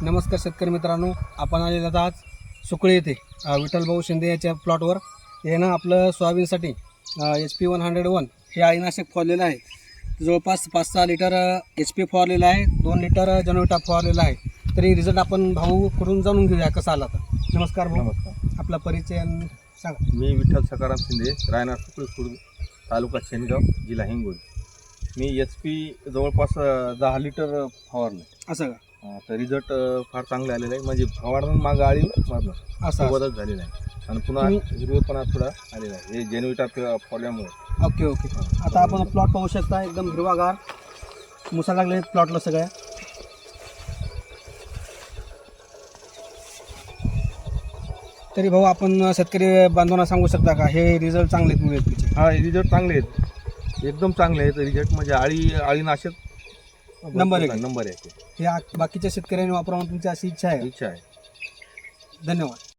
नमस्कार शेतकरी मित्रांनो, आपण आलेलो आहोत आज सुकळी येथे विठ्ठलभाऊ शिंदे याच्या प्लॉटवर. हे ना आपलं सोयाबीनसाठी HP-101 हे अळीनाशक फवारलेलं आहे. जवळपास 5-6 लिटर HP फवारलेलं आहे, 2 लिटर जनोटा फवारलेला आहे. तरी रिझल्ट आपण भाऊकडून जाणून घेऊया कसा आला तर. नमस्कार भाऊ. नमस्कार. आपला परिचय सांगा. मी विठ्ठल सकाराम शिंदे, राहणार सुकळी खुर्द, तालुका शेनगाव, जिल्हा हिंगोली. मी HP जवळपास 10 लिटर फवारलं. असं का? तर रिझल्ट फार चांगले आलेले आहे. म्हणजे फवारणं मागं आळी मारणं असं बदल झालेला आहे आणि पुन्हा हिरवेपणा थोडा आलेला आहे हे जेनविटा फवारल्यामुळे. ओके. आता आपण प्लॉट पाहू शकता, एकदम हिरवागार मुसा लागले प्लॉटला सगळ्या. तरी भाऊ आपण शेतकरी बांधवांना सांगू शकता का हे रिझल्ट चांगले आहेत मुळे? हा, रिझल्ट चांगले आहेत, एकदम चांगले आहेत रिझल्ट. म्हणजे अळीनाशक नंबर 1 नंबर 1 हे बाकीच्या शेतकऱ्यांनी वापरावं तुमची अशी इच्छा आहे. आहे. धन्यवाद.